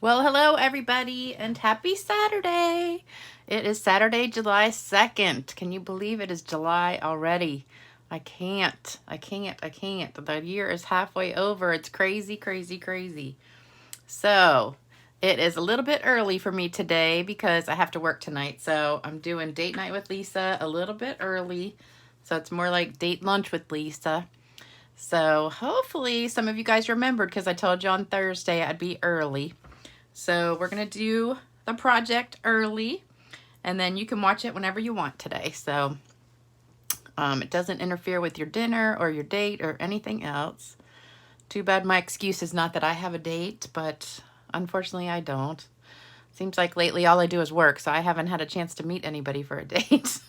Well, hello everybody and happy Saturday. It is Saturday, July 2nd. Can you believe it is July already? I can't. The year is halfway over. It's crazy, crazy, crazy. So, it is a little bit early for me today because I have to work tonight. So, I'm doing date night with Lisa a little bit early. So, it's more like date lunch with Lisa. So, hopefully some of you guys remembered because I told you on Thursday I'd be early. So we're going to do the project early, and then you can watch it whenever you want today. So it doesn't interfere with your dinner or your date or anything else. Too bad my excuse is not that I have a date, but unfortunately I don't. Seems like lately all I do is work, so I haven't had a chance to meet anybody for a date.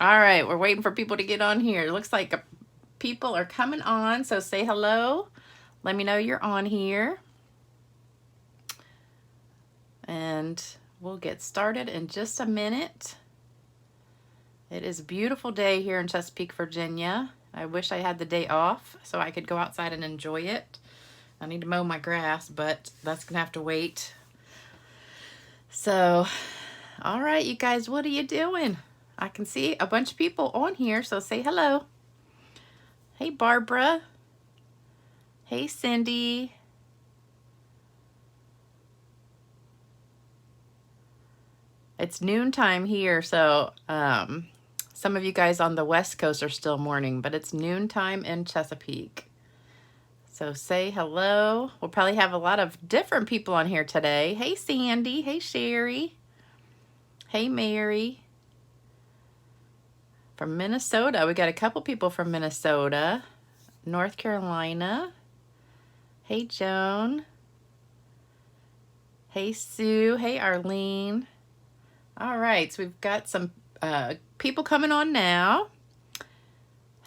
All right, we're waiting for people to get on here. It looks like people are coming on, so say hello. Let me know you're on here. And we'll get started in just a minute. It is a beautiful day here in Chesapeake, Virginia. I wish I had the day off so I could go outside and enjoy it. I need to mow my grass, but that's gonna have to wait. So, all right, you guys, what are you doing? I can see a bunch of people on here, so say hello. Hey, Barbara. Hey, Cindy. It's noontime here, so some of you guys on the West Coast are still morning, but it's noontime in Chesapeake. So say hello. We'll probably have a lot of different people on here today. Hey, Sandy. Hey, Sherry. Hey, Mary. From Minnesota. We got a couple people from Minnesota. North Carolina. Hey, Joan. Hey, Sue. Hey, Arlene. All right, so we've got some people coming on now.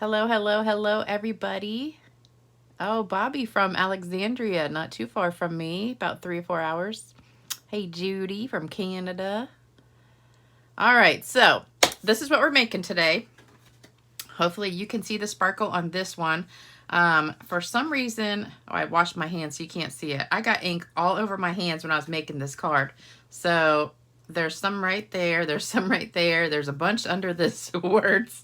Hello, hello, hello, everybody. Oh, Bobby from Alexandria, not too far from me, about 3 or 4 hours. Hey, Judy from Canada. All right, so this is what we're making today. Hopefully you can see the sparkle on this one. For some reason, I washed my hands so you can't see it. I got ink all over my hands when I was making this card. So there's some right there. There's some right there. There's a bunch under this words.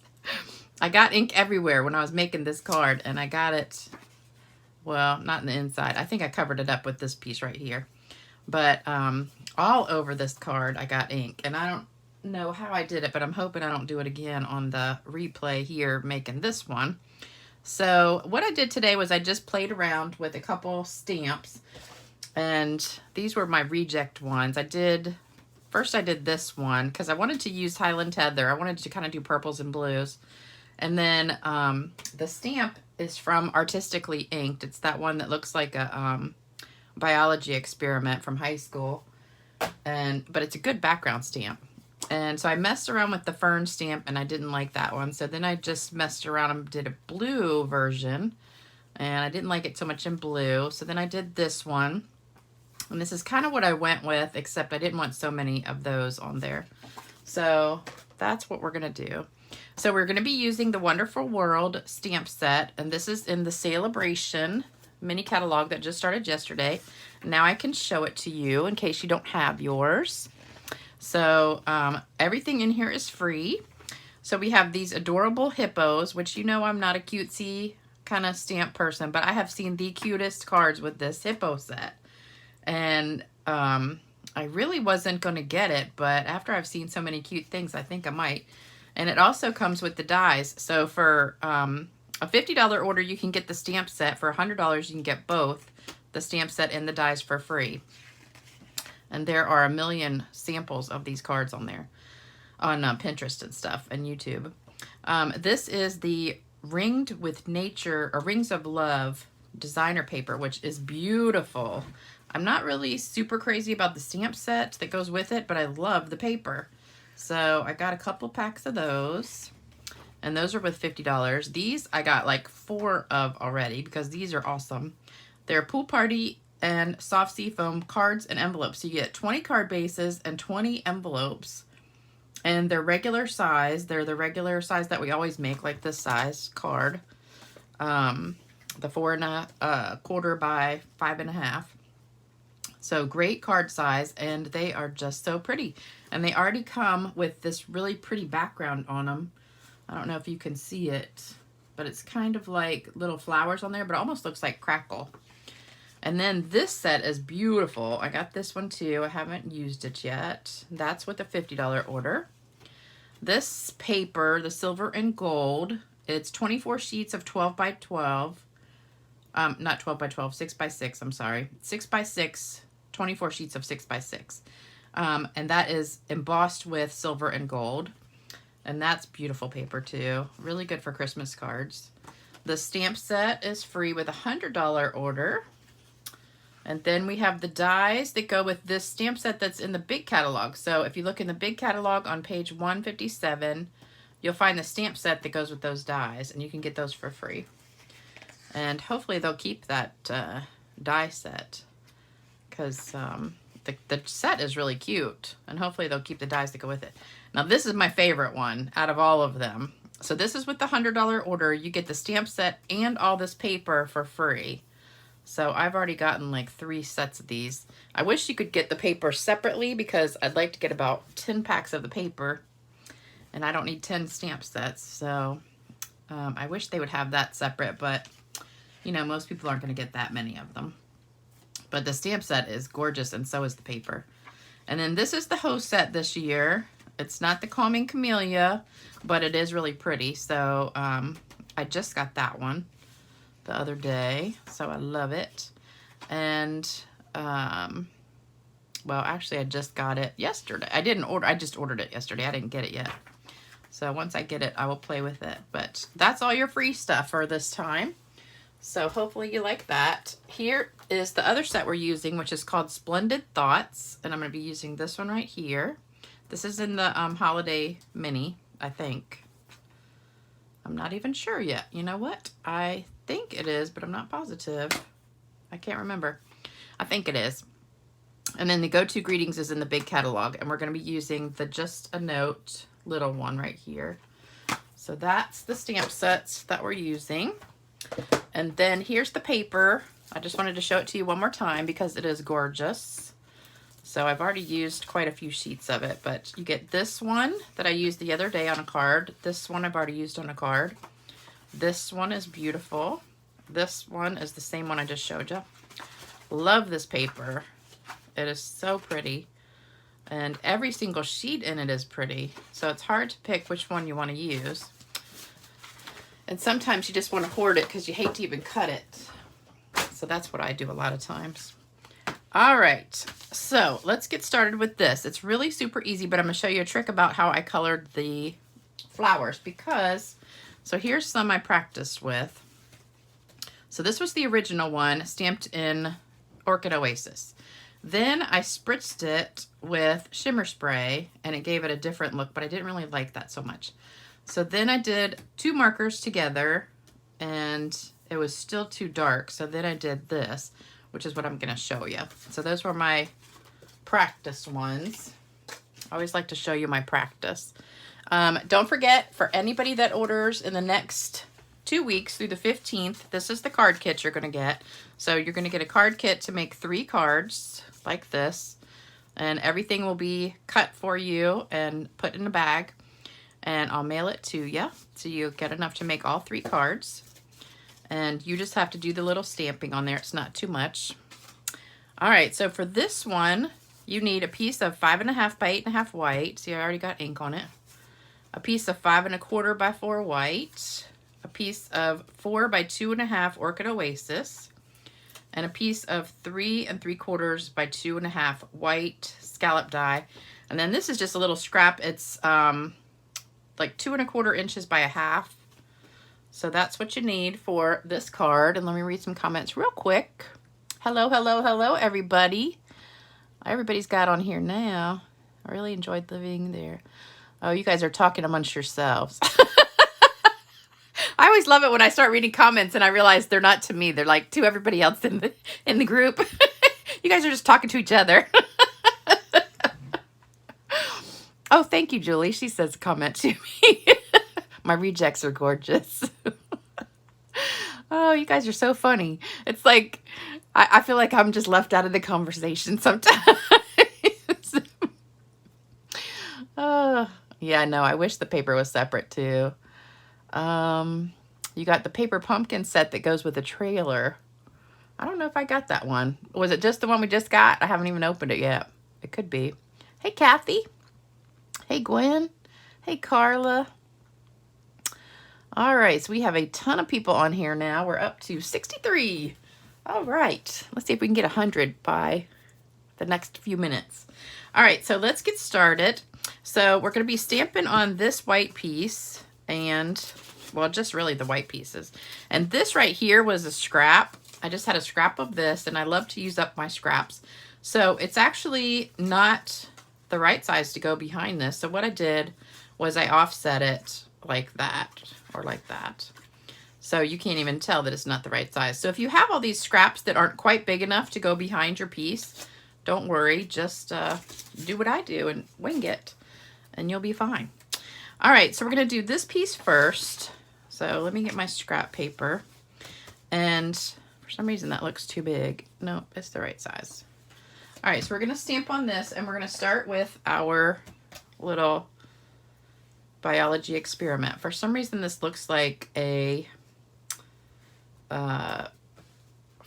I got ink everywhere when I was making this card, and I got it, well, not in the inside. I think I covered it up with this piece right here. But all over this card, I got ink. And I don't know how I did it, but I'm hoping I don't do it again on the replay here making this one. So what I did today was I just played around with a couple stamps. And these were my reject ones. First I did this one because I wanted to use Highland Heather. I wanted to kind of do purples and blues. And then the stamp is from Artistically Inked. It's that one that looks like a biology experiment from high school. But it's a good background stamp. And so I messed around with the fern stamp and I didn't like that one. So then I just messed around and did a blue version. And I didn't like it so much in blue. So then I did this one. And this is kind of what I went with, except I didn't want so many of those on there. So that's what we're going to do. So we're going to be using the Wonderful World stamp set. And this is in the Sale-a-bration mini catalog that just started yesterday. Now I can show it to you in case you don't have yours. So everything in here is free. So we have these adorable hippos, which you know I'm not a cutesy kind of stamp person, but I have seen the cutest cards with this hippo set. And I really wasn't going to get it, but after I've seen so many cute things, I think I might. And it also comes with the dies. So for a $50 order, you can get the stamp set. For $100, you can get both the stamp set and the dies for free. And there are a million samples of these cards on there, on Pinterest and stuff, and YouTube. This is the Ringed with Nature, or Rings of Love designer paper, which is beautiful. I'm not really super crazy about the stamp set that goes with it, but I love the paper. So I got a couple packs of those, and those are with $50. These I got like 4 of already because these are awesome. They're pool party and soft sea foam cards and envelopes. So you get 20 card bases and 20 envelopes, and they're regular size. They're the regular size that we always make, like this size card. The 4 1/4 by 5 1/2. So great card size, and they are just so pretty. And they already come with this really pretty background on them. I don't know if you can see it, but it's kind of like little flowers on there, but it almost looks like crackle. And then this set is beautiful. I got this one too. I haven't used it yet. That's with a $50 order. This paper, the silver and gold, it's 24 sheets of 12 by 12. Not 12 by 12, 6 by 6, I'm sorry. 6 by 6, 24 sheets of 6 by 6. And that is embossed with silver and gold. And that's beautiful paper too. Really good for Christmas cards. The stamp set is free with a $100 order. And then we have the dies that go with this stamp set that's in the big catalog. So if you look in the big catalog on page 157, you'll find the stamp set that goes with those dies, and you can get those for free. And hopefully they'll keep that die set, because the set is really cute, and hopefully they'll keep the dies that go with it. Now this is my favorite one out of all of them. So this is with the $100 order. You get the stamp set and all this paper for free. So I've already gotten like 3 sets of these. I wish you could get the paper separately, because I'd like to get about 10 packs of the paper, and I don't need 10 stamp sets. So I wish they would have that separate, but you know, most people aren't going to get that many of them. But the stamp set is gorgeous, and so is the paper. And then this is the host set this year. It's not the Calming Camellia, but it is really pretty. So I just got that one the other day, so I love it. And well, actually I just got it yesterday. I just ordered it yesterday. I didn't get it yet. So once I get it, I will play with it. But that's all your free stuff for this time. So hopefully you like that. Here is the other set we're using, which is called Splendid Thoughts, and I'm going to be using this one right here. This is in the holiday mini, I think. I'm not even sure yet. You know what? I think it is, but I'm not positive. I can't remember. I think it is. And then the go-to greetings is in the big catalog, and we're going to be using the Just a Note little one right here. So that's the stamp sets that we're using. And then here's the paper. I just wanted to show it to you one more time because it is gorgeous. So I've already used quite a few sheets of it, but you get this one that I used the other day on a card. This one I've already used on a card. This one is beautiful. This one is the same one I just showed you. Love this paper. It is so pretty. And every single sheet in it is pretty. So it's hard to pick which one you want to use. And sometimes you just want to hoard it because you hate to even cut it. So that's what I do a lot of times. All right, so let's get started with this. It's really super easy, but I'm going to show you a trick about how I colored the flowers because, so here's some I practiced with. So this was the original one stamped in Orchid Oasis. Then I spritzed it with Shimmer spray and it gave it a different look, but I didn't really like that so much. So then I did 2 markers together and it was still too dark. So then I did this, which is what I'm going to show you. So those were my practice ones. I always like to show you my practice. Don't forget, for anybody that orders in the next 2 weeks through the 15th, this is the card kit you're going to get. So you're going to get a card kit to make 3 cards like this. And everything will be cut for you and put in a bag. And I'll mail it to you. So you get enough to make all 3 cards. And you just have to do the little stamping on there. It's not too much. All right, so for this one, you need a piece of 5.5 by 8.5 white. See, I already got ink on it. A piece of 5.25 by 4 white. A piece of 4 by 2.5 Orchid Oasis. And a piece of 3 3/4 by 2.5 white scallop die. And then this is just a little scrap. It's like 2 1/4 inches by 1/2. So that's what you need for this card. And let me read some comments real quick. Hello, hello, hello, everybody. Everybody's got on here now. I really enjoyed living there. Oh, you guys are talking amongst yourselves. I always love it when I start reading comments and I realize they're not to me. They're like to everybody else in the group. You guys are just talking to each other. Oh, thank you, Julie. She says a comment to me. My rejects are gorgeous. Oh, you guys are so funny. It's like I feel like I'm just left out of the conversation sometimes. uh, yeah, no, I wish the paper was separate too. You got the paper pumpkin set that goes with the trailer. I don't know if I got that one. Was it just the one we just got? I haven't even opened it yet. It could be. Hey, Kathy. Hey, Gwen. Hey, Carla. All right, so we have a ton of people on here now. We're up to 63. All right, let's see if we can get 100 by the next few minutes. All right, so let's get started. So we're going to be stamping on this white piece and, well, just really the white pieces. And this right here was a scrap. I just had a scrap of this, and I love to use up my scraps. So it's actually not the right size to go behind this. So what I did was I offset it like that or like that. So you can't even tell that it's not the right size. So if you have all these scraps that aren't quite big enough to go behind your piece, don't worry. Just do what I do and wing it, and you'll be fine. All right, so we're going to do this piece first. So let me get my scrap paper. And for some reason that looks too big. No, it's the right size. All right, so we're going to stamp on this, and we're going to start with our little biology experiment. For some reason this looks like a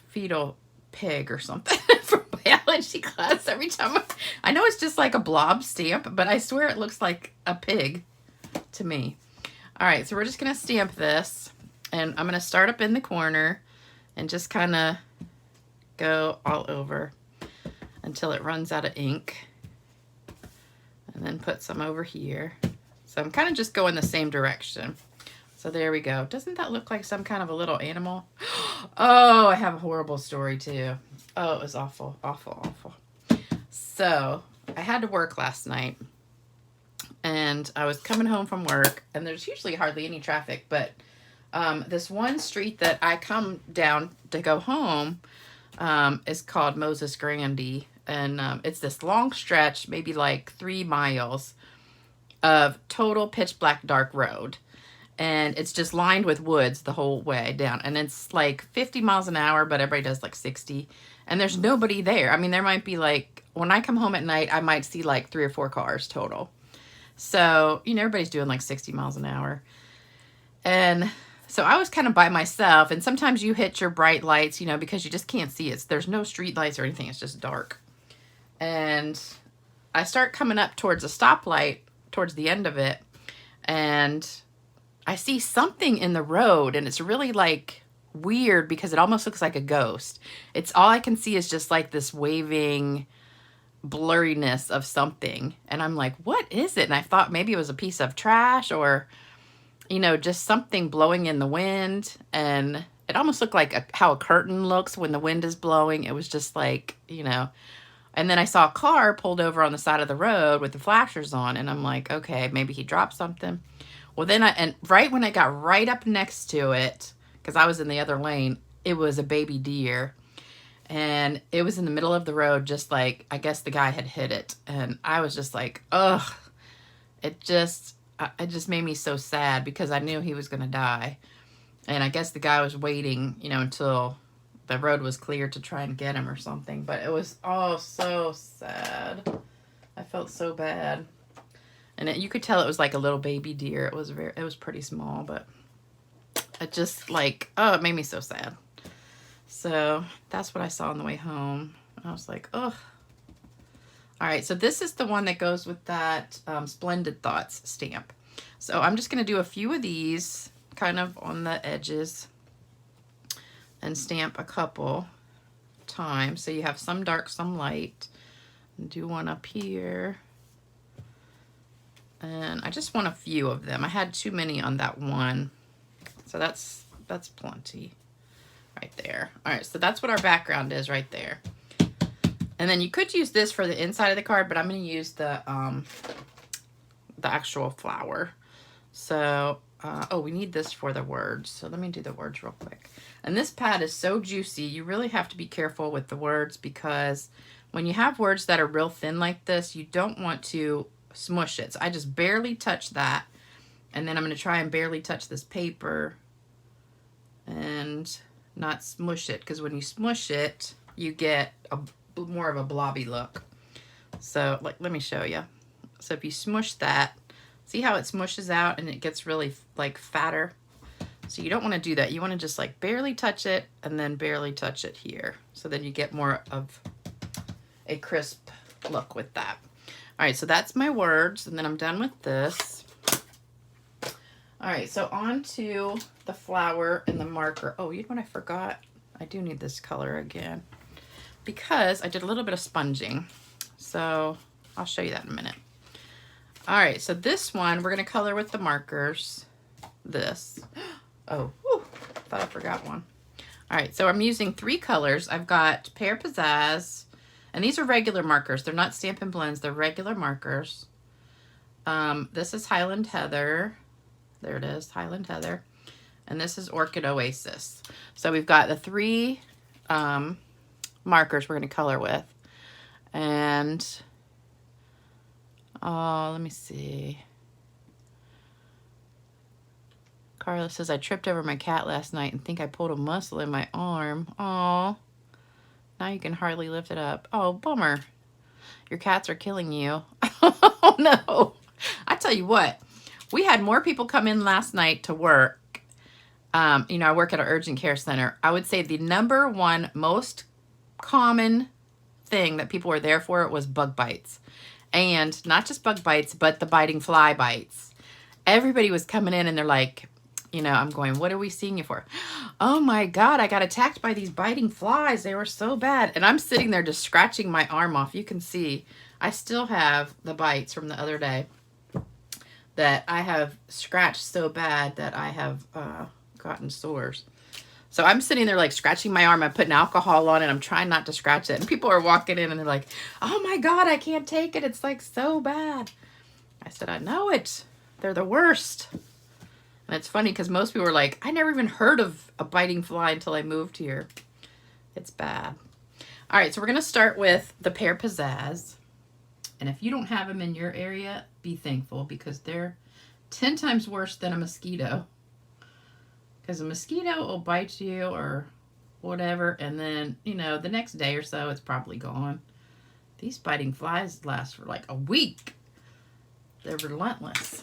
fetal pig or something from biology class every time. I know it's just like a blob stamp, but I swear it looks like a pig to me. All right, so we're just going to stamp this, and I'm going to start up in the corner and just kind of go all over until it runs out of ink, and then put some over here. So I'm kind of just going the same direction. So there we go. Doesn't that look like some kind of a little animal? Oh, I have a horrible story too. Oh, it was awful, awful, awful. So I had to work last night, and I was coming home from work, and there's usually hardly any traffic, but this one street that I come down to go home is called Moses Grandy, and it's this long stretch, maybe like 3 miles of total pitch black dark road, and it's just lined with woods the whole way down, and it's like 50 miles an hour, but everybody does like 60, and there's nobody there. I mean, there might be like, when I come home at night, I might see like 3 or 4 cars total. So, you know, everybody's doing like 60 miles an hour. And so I was kind of by myself, and sometimes you hit your bright lights, you know, because you just can't see it. There's no street lights or anything. It's just dark. And I start coming up towards a stoplight towards the end of it, and I see something in the road, and it's really like weird because it almost looks like a ghost. It's all I can see is just like this waving blurriness of something, and I'm like, what is it? And I thought maybe it was a piece of trash, or you know, just something blowing in the wind. And it almost looked like how a curtain looks when the wind is blowing. It was just like, you know. And then I saw a car pulled over on the side of the road with the flashers on, and I'm like, okay, maybe he dropped something. Well, then and right when I got right up next to it, because I was in the other lane, it was a baby deer. And it was in the middle of the road, just like, I guess the guy had hit it. And I was just like, ugh. It just made me so sad because I knew he was going to die. And I guess the guy was waiting, you know, until the road was clear to try and get him or something. But it was all so sad. I felt so bad. And you could tell it was like a little baby deer. It was pretty small, but it just like, oh, it made me so sad. So that's what I saw on the way home. I was like, ugh. All right, so this is the one that goes with that Splendid Thoughts stamp. So I'm just going to do a few of these kind of on the edges and stamp a couple times. So you have some dark, some light. And do one up here. And I just want a few of them. I had too many on that one. So that's plenty right there. All right, so that's what our background is right there. And then you could use this for the inside of the card, but I'm going to use the actual flower. So, oh, we need this for the words. So let me do the words real quick. And this pad is so juicy. You really have to be careful with the words, because when you have words that are real thin like this, you don't want to smush it. So I just barely touch that. And then I'm going to try and barely touch this paper. And not smush it, because when you smush it, you get a more of a blobby look. So like, let me show you. So if you smush that, see how it smushes out and it gets really like fatter? So you don't want to do that. You want to just like barely touch it and then barely touch it here. So then you get more of a crisp look with that. All right, so that's my words, and then I'm done with this. All right, so on to the flower and the marker. Oh, you know what I forgot? I do need this color again because I did a little bit of sponging. So I'll show you that in a minute. All right, so this one, we're gonna color with the markers. This. Oh, whew, thought I forgot one. All right, so I'm using 3 colors. I've got Pear Pizzazz, and these are regular markers. They're not Stampin' Blends, they're regular markers. This is Highland Heather. There it is, Highland Heather. And this is Orchid Oasis. So we've got the 3 markers we're gonna color with. And, oh, let me see. Carla says, I tripped over my cat last night and think I pulled a muscle in my arm. Oh, now you can hardly lift it up. Oh, bummer. Your cats are killing you. Oh, no. I tell you what, we had more people come in last night to work. You know, I work at an urgent care center. I would say the #1 most common thing that people were there for was bug bites. And not just bug bites, but the biting fly bites. Everybody was coming in and they're like, you know, I'm going, what are we seeing you for? Oh my God, I got attacked by these biting flies. They were so bad. And I'm sitting there just scratching my arm off. You can see I still have the bites from the other day that I have scratched so bad that I have gotten sores. So I'm sitting there like scratching my arm. I'm putting alcohol on it. I'm trying not to scratch it. And people are walking in and they're like, oh my God, I can't take it. It's like so bad. I said, I know it. They're the worst. And it's funny because most people were like, I never even heard of a biting fly until I moved here. It's bad. All right, so we're going to start with the Pear Pizzazz. And if you don't have them in your area, be thankful because they're 10 times worse than a mosquito. Because a mosquito will bite you or whatever, and then, you know, the next day or so, it's probably gone. These biting flies last for like a week. They're relentless.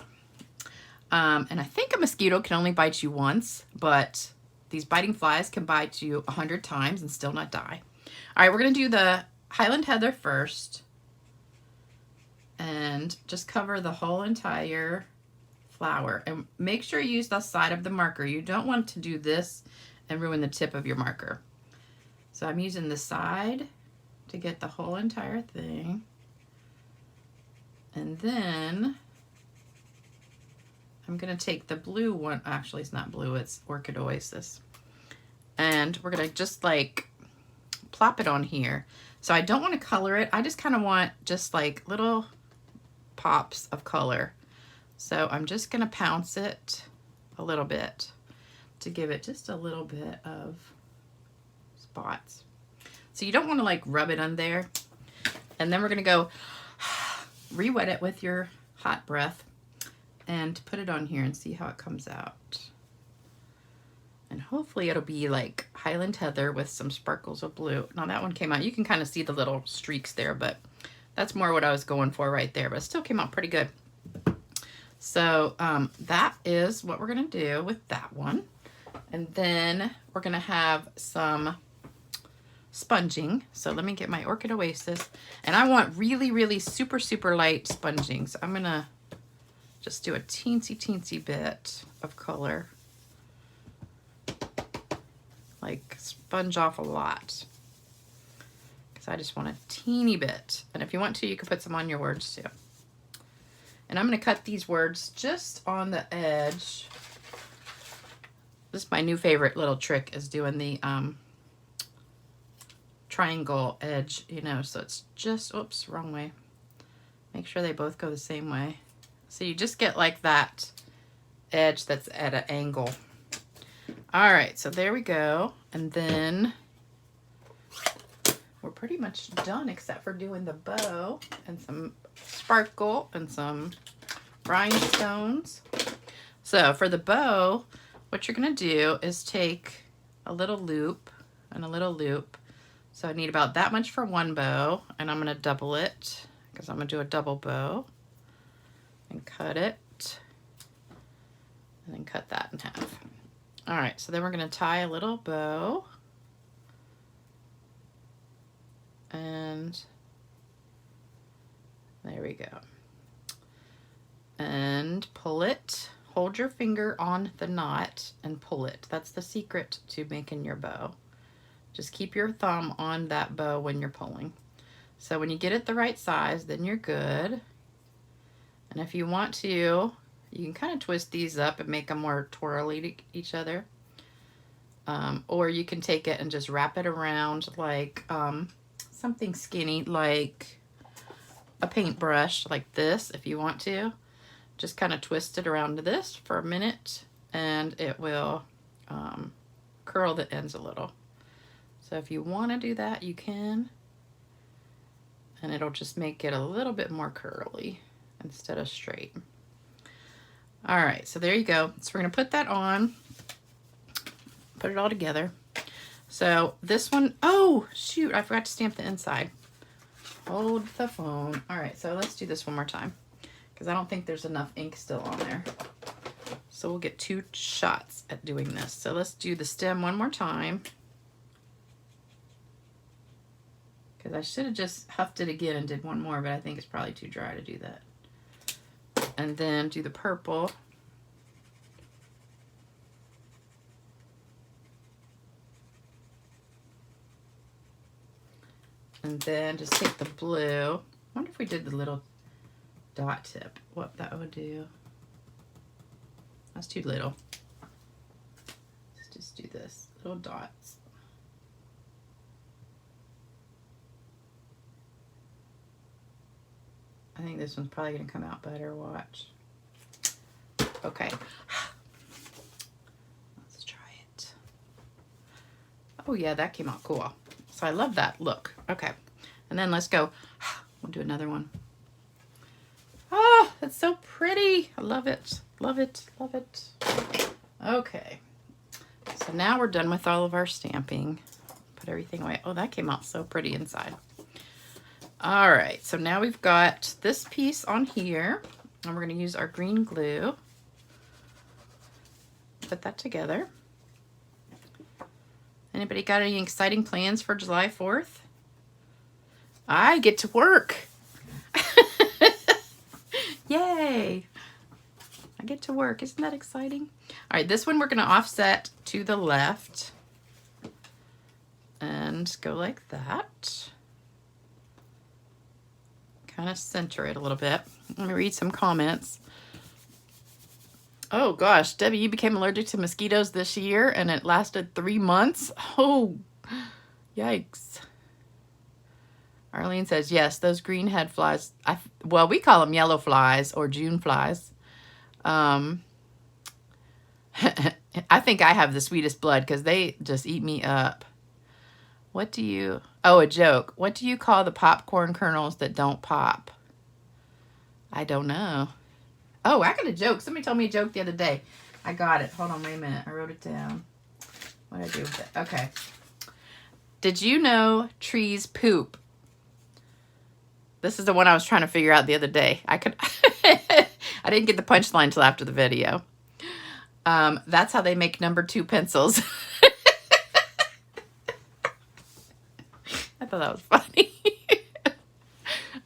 And I think a mosquito can only bite you once, but these biting flies can bite you 100 times and still not die. All right, we're going to do the Highland Heather first. And just cover the whole entire flower. And make sure you use the side of the marker. You don't want to do this and ruin the tip of your marker. So I'm using the side to get the whole entire thing. And then I'm going to take the blue one. Actually, it's not blue. It's Orchid Oasis. And we're going to just like plop it on here. So I don't want to color it. I just kind of want just like little pops of color. So I'm just going to pounce it a little bit to give it just a little bit of spots. So you don't want to like rub it on there. And then we're going to go re-wet it with your hot breath and put it on here and see how it comes out. And hopefully it'll be like Highland Heather with some sparkles of blue. Now that one came out. You can kind of see the little streaks there, but that's more what I was going for right there. But it still came out pretty good. So that is what we're going to do with that one. And then we're going to have some sponging. So let me get my Orchid Oasis. And I want really, really super, super light sponging. So I'm going to just do a teensy, teensy bit of color. Like sponge off a lot. Because I just want a teeny bit. And if you want to, you can put some on your words too. And I'm going to cut these words just on the edge. This is my new favorite little trick, is doing the triangle edge, you know, so it's just, oops, wrong way. Make sure they both go the same way. So you just get like that edge that's at an angle. All right, so there we go. And then we're pretty much done except for doing the bow and some sparkle and some rhinestones. So for the bow, what you're gonna do is take a little loop and a little loop. So I need about that much for one bow, and I'm gonna double it because I'm gonna do a double bow and cut it and then cut that in half. All right, so then we're gonna tie a little bow and there we go. And pull it. Hold your finger on the knot and pull it. That's the secret to making your bow. Just keep your thumb on that bow when you're pulling. So when you get it the right size, then you're good. And if you want to, you can kind of twist these up and make them more twirly to each other. Or you can take it and just wrap it around like something skinny, like a paintbrush like this, if you want to. Just kind of twist it around to this for a minute and it will curl the ends a little. So if you want to do that, you can. And it'll just make it a little bit more curly instead of straight. All right, so there you go. So we're going to put that on, put it all together. So this one, oh, shoot, I forgot to stamp the inside. Hold the phone. All right, so let's do this one more time because I don't think there's enough ink still on there. So we'll get 2 shots at doing this. So let's do the stem one more time. Because I should have just huffed it again and did one more, but I think it's probably too dry to do that. And then do the purple. And then just take the blue. I wonder if we did the little dot tip, what that would do. That's too little. Let's just do this, little dots. I think this one's probably gonna come out better, watch. Okay. Let's try it. Oh yeah, that came out cool. So I love that look. Okay. And then let's go. We'll do another one. Oh, that's so pretty. I love it. Love it. Love it. Okay. So now we're done with all of our stamping. Put everything away. Oh, that came out so pretty inside. All right. So now we've got this piece on here. And we're going to use our green glue. Put that together. Anybody got any exciting plans for July 4th? I get to work. Yay. I get to work. Isn't that exciting? All right, this one we're going to offset to the left. And go like that. Kind of center it a little bit. Let me read some comments. Oh gosh, Debbie, you became allergic to mosquitoes this year and it lasted 3 months? Oh, yikes. Arlene says, yes, those green head flies, well, we call them yellow flies or June flies. I think I have the sweetest blood because they just eat me up. What do you, oh, a joke. What do you call the popcorn kernels that don't pop? I don't know. Oh, I got a joke. Somebody told me a joke the other day. I got it. Hold on, wait a minute. I wrote it down. What did I do with it? Okay. Did you know trees poop? This is the one I was trying to figure out the other day. I didn't get the punchline until after the video. That's how they make #2 pencils. I thought that was funny.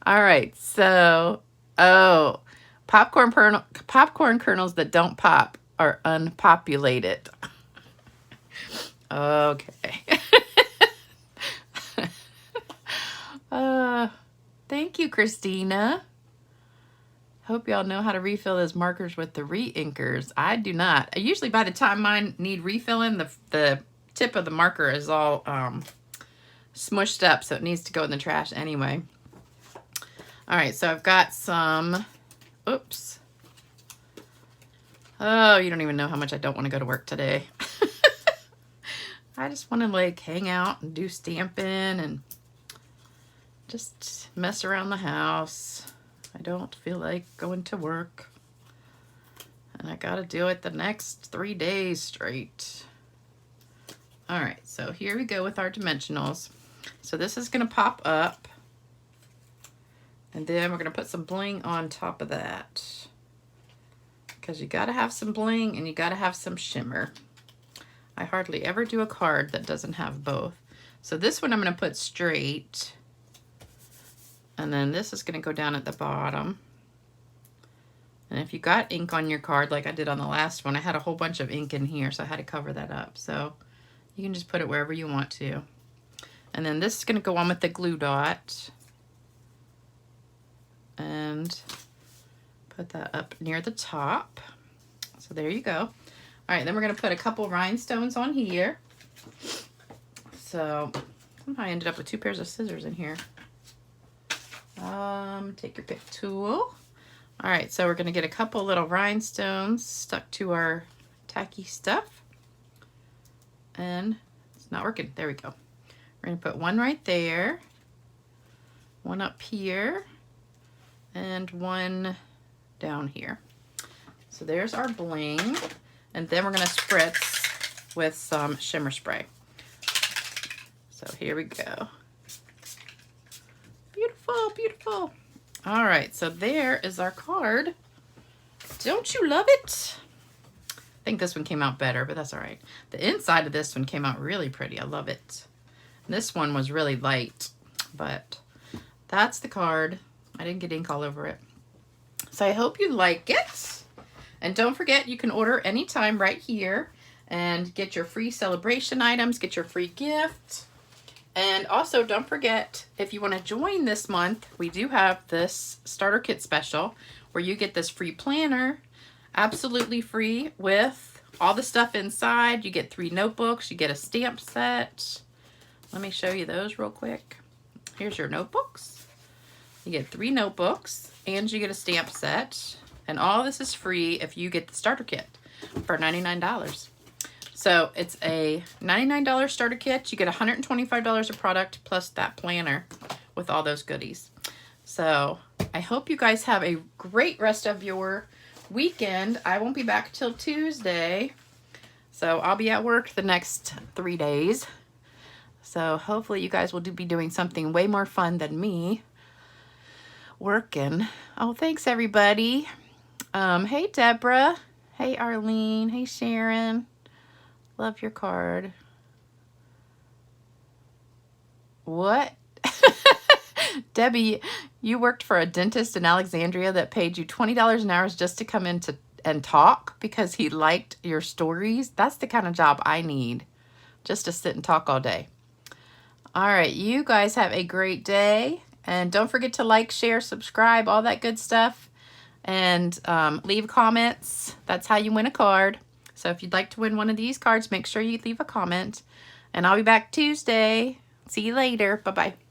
All right. So, oh. Popcorn kernels that don't pop are unpopulated. Okay. Thank you, Christina. Hope y'all know how to refill those markers with the re-inkers. I do not. Usually by the time mine need refilling, the tip of the marker is all smushed up, so it needs to go in the trash anyway. All right, so I've got some... Oops. Oh, you don't even know how much I don't want to go to work today. I just want to like hang out and do stamping and just mess around the house. I don't feel like going to work. And I got to do it the next 3 days straight. All right, so here we go with our dimensionals. So this is gonna pop up, and then we're gonna put some bling on top of that, because you gotta have some bling and you gotta have some shimmer. I hardly ever do a card that doesn't have both. So this one I'm gonna put straight, and then this is gonna go down at the bottom. And if you got ink on your card, like I did on the last one, I had a whole bunch of ink in here, so I had to cover that up. So you can just put it wherever you want to. And then this is gonna go on with the glue dot. And put that up near the top. So there you go. All right, then we're gonna put a couple rhinestones on here. So somehow I ended up with 2 pairs of scissors in here. Take your pick tool. All right, so we're gonna get a couple little rhinestones stuck to our tacky stuff. And it's not working, there we go. We're gonna put one right there, one up here, and one down here. So there's our bling. And then we're gonna spritz with some shimmer spray. So here we go. Beautiful, beautiful. All right, so there is our card. Don't you love it? I think this one came out better, but that's all right. The inside of this one came out really pretty. I love it. And this one was really light, but that's the card. I didn't get ink all over it. So I hope you like it. And don't forget, you can order anytime right here and get your free Sale-a-bration items, get your free gift. And also don't forget, if you want to join this month, we do have this starter kit special where you get this free planner, absolutely free, with all the stuff inside. You get 3 notebooks, you get a stamp set. Let me show you those real quick. Here's your notebooks. You get 3 notebooks and you get a stamp set. And all this is free if you get the starter kit for $99. So it's a $99 starter kit. You get $125 of product plus that planner with all those goodies. So I hope you guys have a great rest of your weekend. I won't be back till Tuesday. So I'll be at work the next 3 days. So hopefully you guys will be doing something way more fun than me working. Oh, thanks everybody. Hey Deborah. Hey Arlene. Hey Sharon. Love your card. What? Debbie, you worked for a dentist in Alexandria that paid you $20 an hour just to come in and talk because he liked your stories? That's the kind of job I need, just to sit and talk all day. All right, you guys have a great day. And don't forget to like, share, subscribe, all that good stuff. And leave comments. That's how you win a card. So if you'd like to win one of these cards, make sure you leave a comment. And I'll be back Tuesday. See you later. Bye-bye.